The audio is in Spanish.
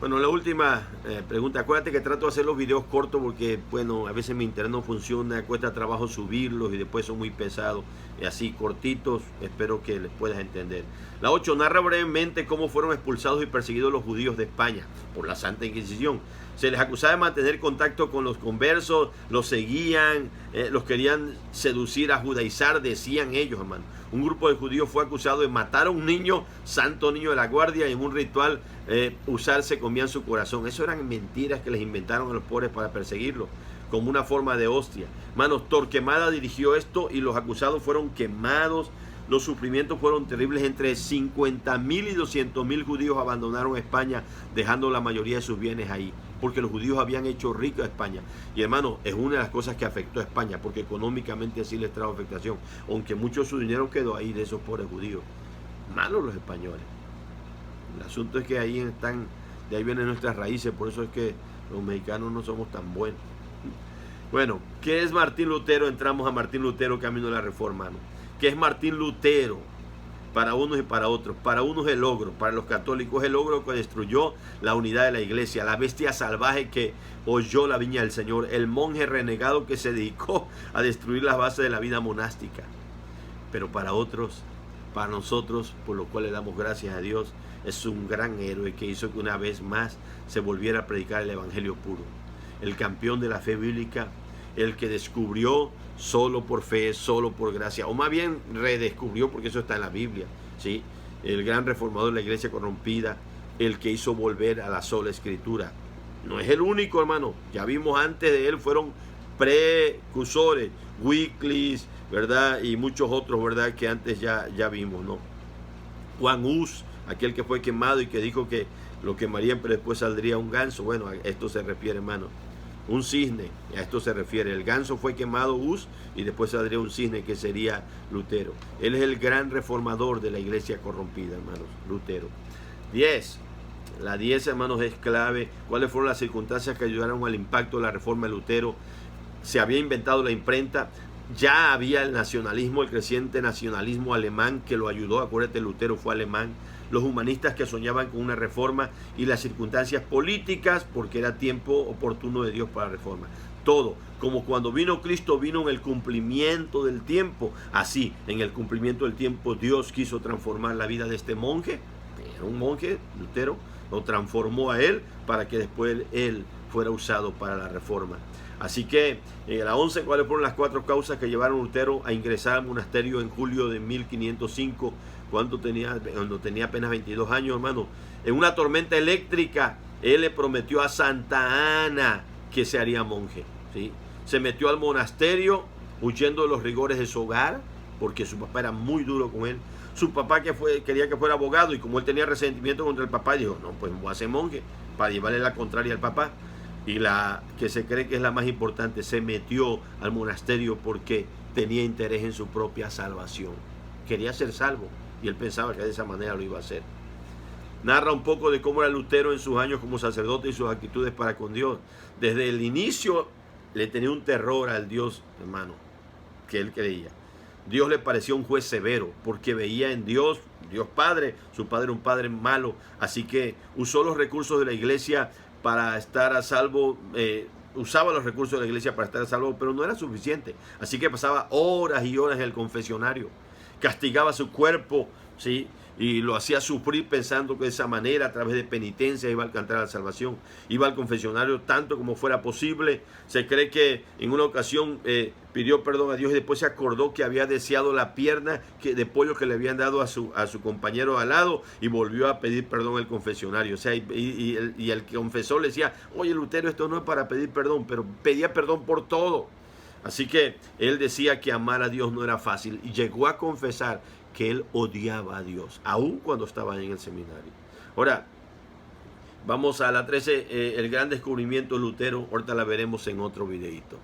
Bueno, la última pregunta. Acuérdate que trato de hacer los videos cortos porque, bueno, a veces mi internet no funciona, cuesta trabajo subirlos y después son muy pesados. Y así, cortitos, espero que les puedas entender. La 8. Narra brevemente cómo fueron expulsados y perseguidos los judíos de España por la Santa Inquisición. Se les acusaba de mantener contacto con los conversos, los seguían, los querían seducir a judaizar, decían ellos, hermano. Un grupo de judíos fue acusado de matar a un niño, santo niño de la guardia, y en un ritual usarse comían su corazón. Eso eran mentiras que les inventaron a los pobres para perseguirlos, como una forma de hostia. Hermanos, Torquemada dirigió esto y los acusados fueron quemados. Los sufrimientos fueron terribles. Entre 50.000 y 200.000 judíos abandonaron España, dejando la mayoría de sus bienes ahí, porque los judíos habían hecho rica a España. Y hermano, es una de las cosas que afectó a España, porque económicamente sí les trajo afectación, aunque mucho de su dinero quedó ahí de esos pobres judíos. Malos los españoles. El asunto es que ahí están, de ahí vienen nuestras raíces, por eso es que los mexicanos no somos tan buenos. Bueno, ¿qué es Martín Lutero? Entramos a Martín Lutero, camino de la Reforma, ¿no? ¿Qué es Martín Lutero? Para unos y para otros. Para unos el ogro, para los católicos el ogro que destruyó la unidad de la iglesia, la bestia salvaje que holló la viña del Señor, el monje renegado que se dedicó a destruir las bases de la vida monástica. Pero para otros, para nosotros, por lo cual le damos gracias a Dios, es un gran héroe que hizo que una vez más se volviera a predicar el evangelio puro. El campeón de la fe bíblica, el que descubrió solo por fe, solo por gracia, o más bien redescubrió, porque eso está en la Biblia, ¿sí? El gran reformador de la iglesia corrompida, el que hizo volver a la sola escritura. No es el único, hermano. Ya vimos antes de él, fueron precursores, Wycliffe, ¿verdad? Y muchos otros, ¿verdad? Que antes ya vimos, ¿no? Juan Hus, aquel que fue quemado y que dijo que lo quemarían, pero después saldría un ganso. Bueno, a esto se refiere, hermano. Un cisne, a esto se refiere. El ganso fue quemado, Hus, y después saldría un cisne que sería Lutero. Él es el gran reformador de la iglesia corrompida, hermanos, Lutero. 10. La 10, hermanos, es clave. ¿Cuáles fueron las circunstancias que ayudaron al impacto de la reforma de Lutero? Se había inventado la imprenta. Ya había el nacionalismo, el creciente nacionalismo alemán que lo ayudó. Acuérdate, Lutero fue alemán. Los humanistas que soñaban con una reforma y las circunstancias políticas, porque era tiempo oportuno de Dios para la reforma. Todo, como cuando vino Cristo, vino en el cumplimiento del tiempo. Así, en el cumplimiento del tiempo, Dios quiso transformar la vida de este monje. Era un monje, Lutero, lo transformó a él para que después él fuera usado para la reforma. Así que en la 11, ¿cuáles fueron las 4 causas que llevaron a Lutero a ingresar al monasterio en julio de 1505? Cuando tenía apenas 22 años, hermano. En una tormenta eléctrica, él le prometió a Santa Ana que se haría monje, ¿sí? Se metió al monasterio huyendo de los rigores de su hogar, porque su papá era muy duro con él. Su papá quería que fuera abogado, y como él tenía resentimiento contra el papá, dijo, no, pues voy a ser monje para llevarle la contraria al papá. Y la que se cree que es la más importante, se metió al monasterio porque tenía interés en su propia salvación. Quería ser salvo y él pensaba que de esa manera lo iba a hacer. Narra un poco de cómo era Lutero en sus años como sacerdote y sus actitudes para con Dios. Desde el inicio le tenía un terror al Dios, hermano, que él creía. Dios le parecía un juez severo porque veía en Dios Padre. Su padre era un padre malo, así que usó los recursos de la iglesia para estar a salvo. Usaba los recursos de la iglesia para estar a salvo, pero no era suficiente. Así que pasaba horas y horas en el confesionario. Castigaba su cuerpo, ¿sí? Y lo hacía sufrir pensando que de esa manera, a través de penitencia, iba a alcanzar la salvación. Iba al confesionario tanto como fuera posible. Se cree que en una ocasión pidió perdón a Dios y después se acordó que había deseado la pierna de pollo que le habían dado a su compañero al lado, y volvió a pedir perdón al confesionario. O sea, y el confesor le decía, oye, Lutero, esto no es para pedir perdón, pero pedía perdón por todo. Así que él decía que amar a Dios no era fácil, y llegó a confesar que él odiaba a Dios, aun cuando estaba en el seminario. Ahora, vamos a la 13, el gran descubrimiento de Lutero. Ahorita la veremos en otro videito.